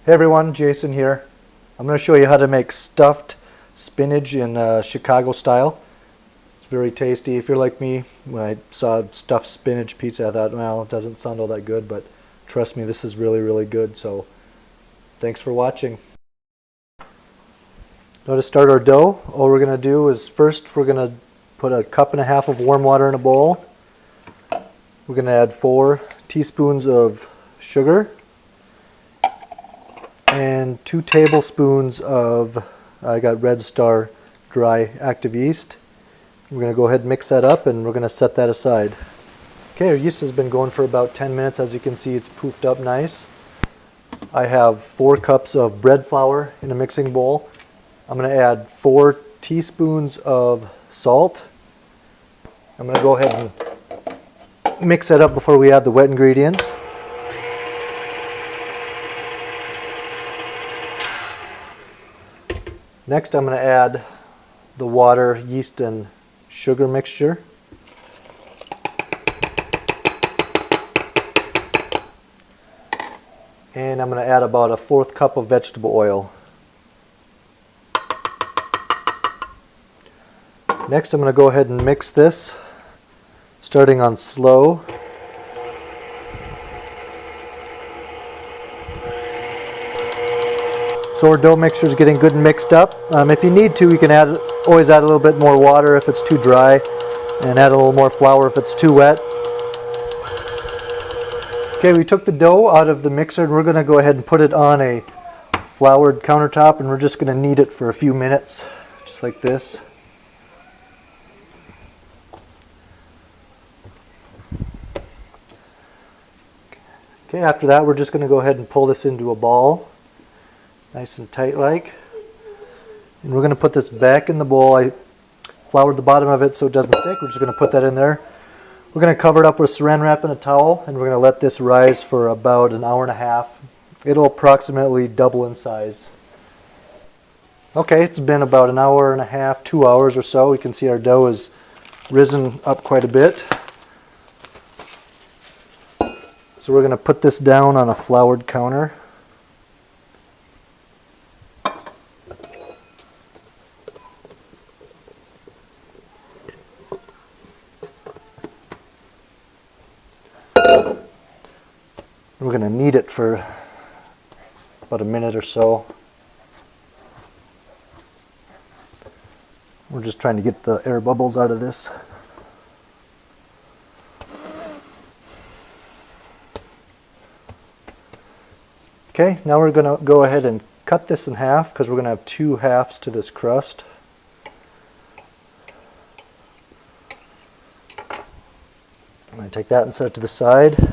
Hey everyone, Jason here. I'm going to show you how to make stuffed spinach in Chicago style. It's very tasty. If you're like me, when I saw stuffed spinach pizza I thought, well, it doesn't sound all that good, but trust me, this is really good. So thanks for watching. Now to start our dough, all we're going to do is first we're going to put 1.5 cups of warm water in a bowl. We're going to add 4 teaspoons of sugar and 2 tablespoons of, I got Red Star dry active yeast. We're going to go ahead and mix that up and we're going to set that aside. Okay, our yeast has been going for about 10 minutes. As you can see, it's poofed up nice. I have 4 cups of bread flour in a mixing bowl. I'm going to add 4 teaspoons of salt. I'm going to go ahead and mix that up before we add the wet ingredients. Next, I'm going to add the water, yeast, and sugar mixture. And I'm going to add about 1/4 cup of vegetable oil. Next, I'm going to go ahead and mix this, starting on slow. So our dough mixture is getting good and mixed up. If you need to, you can always add a little bit more water if it's too dry, and add a little more flour if it's too wet. Okay, we took the dough out of the mixer and we're going to go ahead and put it on a floured countertop, and we're just going to knead it for a few minutes, just like this. Okay, after that we're just going to go ahead and pull this into a ball. Nice and tight like. And we're going to put this back in the bowl. I floured the bottom of it so it doesn't stick. We're just going to put that in there. We're going to cover it up with saran wrap and a towel, and we're going to let this rise for about 1.5 hours. It'll approximately double in size. Okay, it's been about 1.5 hours, 2 hours or so. You can see our dough has risen up quite a bit. So we're going to put this down on a floured counter. We're going to knead it for about a minute or so. We're just trying to get the air bubbles out of this. Okay, now we're going to go ahead and cut this in half because we're going to have 2 halves to this crust. I'm going to take that and set it to the side.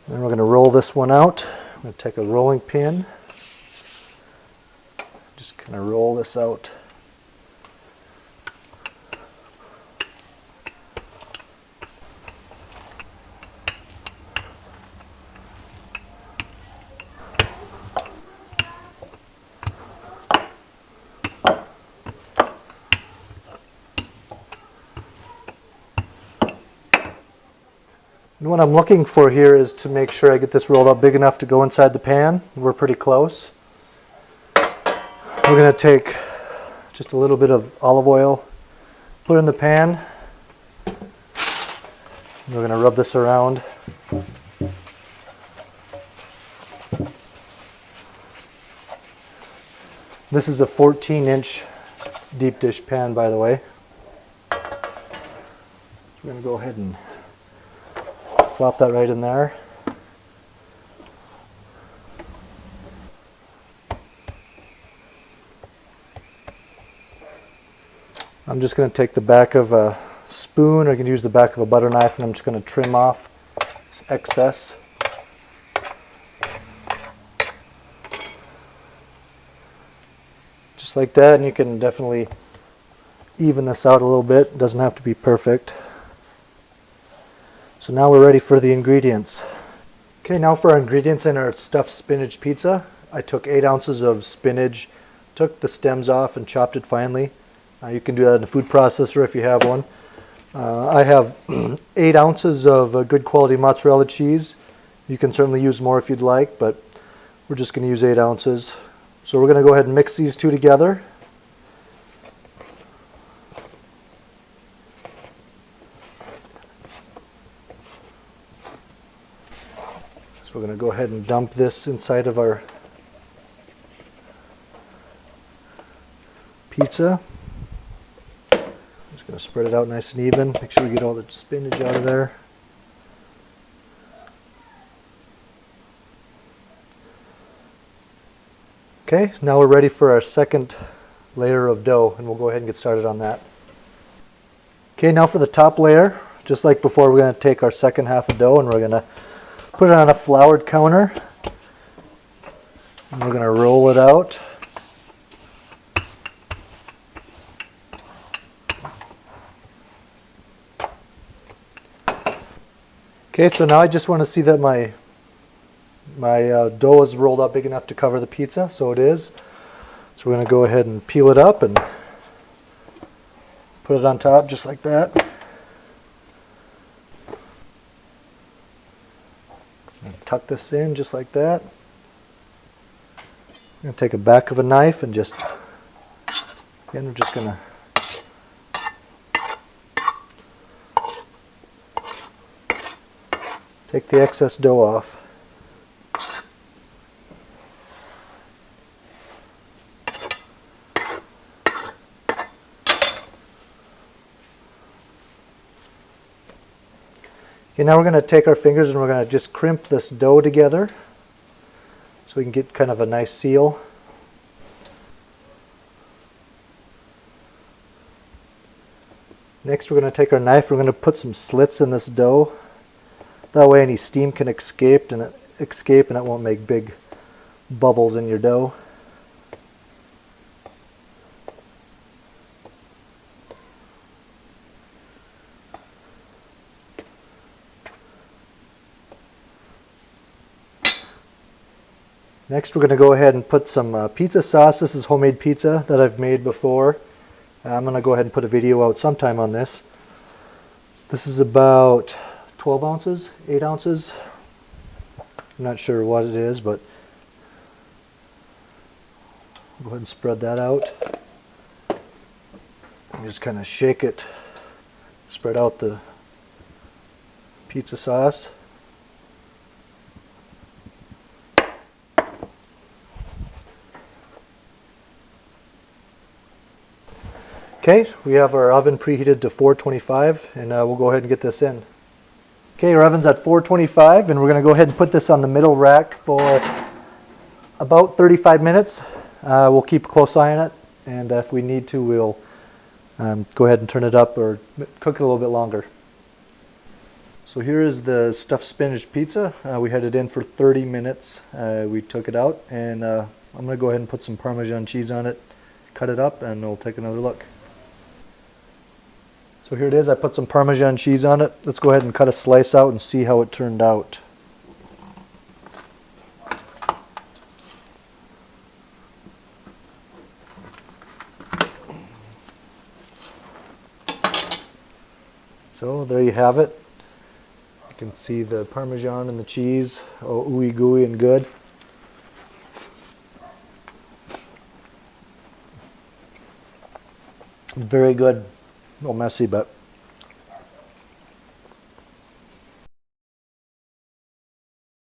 Then we're going to roll this one out. I'm going to take a rolling pin. Just kind of roll this out. And what I'm looking for here is to make sure I get this rolled up big enough to go inside the pan. We're pretty close. We're going to take just a little bit of olive oil, put it in the pan. We're going to rub this around. This is a 14-inch deep dish pan, by the way. We're going to go ahead and flop that right in there. I'm just going to take the back of a spoon, or you can use the back of a butter knife, and I'm just going to trim off this excess. Just like that, and you can definitely even this out a little bit. It doesn't have to be perfect. So now we're ready for the ingredients. Okay, now for our ingredients in our stuffed spinach pizza. I took 8 ounces of spinach, took the stems off and chopped it finely. You can do that in a food processor if you have one. I have 8 ounces of good quality mozzarella cheese, You can certainly use more if you'd like, but we're just going to use 8 ounces. So we're going to go ahead and mix these two together. So we're going to go ahead and dump this inside of our pizza. I'm just going to spread it out nice and even. Make sure we get all the spinach out of there. Okay, now we're ready for our second layer of dough, and we'll go ahead and get started on that. Okay, now for the top layer, just like before, we're going to take our second half of dough and we're going to put it on a floured counter, and we're going to roll it out. Okay, so now I just want to see that my dough is rolled up big enough to cover the pizza, so it is. So we're going to go ahead and peel it up and put it on top just like that. And tuck this in just like that. I'm going to take a back of a knife and just, again, we're just going to take the excess dough off. Okay, now we're going to take our fingers and we're going to just crimp this dough together so we can get kind of a nice seal. Next we're going to take our knife, we're going to put some slits in this dough. That way any steam can escape and it won't make big bubbles in your dough. Next we're going to go ahead and put some pizza sauce. This is homemade pizza that I've made before. I'm going to go ahead and put a video out sometime on this. This is about 12 ounces, 8 ounces. I'm not sure what it is, but go ahead and spread that out. And just kind of shake it, spread out the pizza sauce. Okay, we have our oven preheated to 425, and we'll go ahead and get this in. Okay, our oven's at 425, and we're going to go ahead and put this on the middle rack for about 35 minutes. We'll keep a close eye on it, and if we need to, we'll go ahead and turn it up or cook it a little bit longer. So here is the stuffed spinach pizza. We had it in for 30 minutes. We took it out, and I'm going to go ahead and put some Parmesan cheese on it, cut it up, and we'll take another look. So here it is, I put some Parmesan cheese on it. Let's go ahead and cut a slice out and see how it turned out. So there you have it. You can see the Parmesan and the cheese, oh, ooey gooey and good. Very good. A little messy, but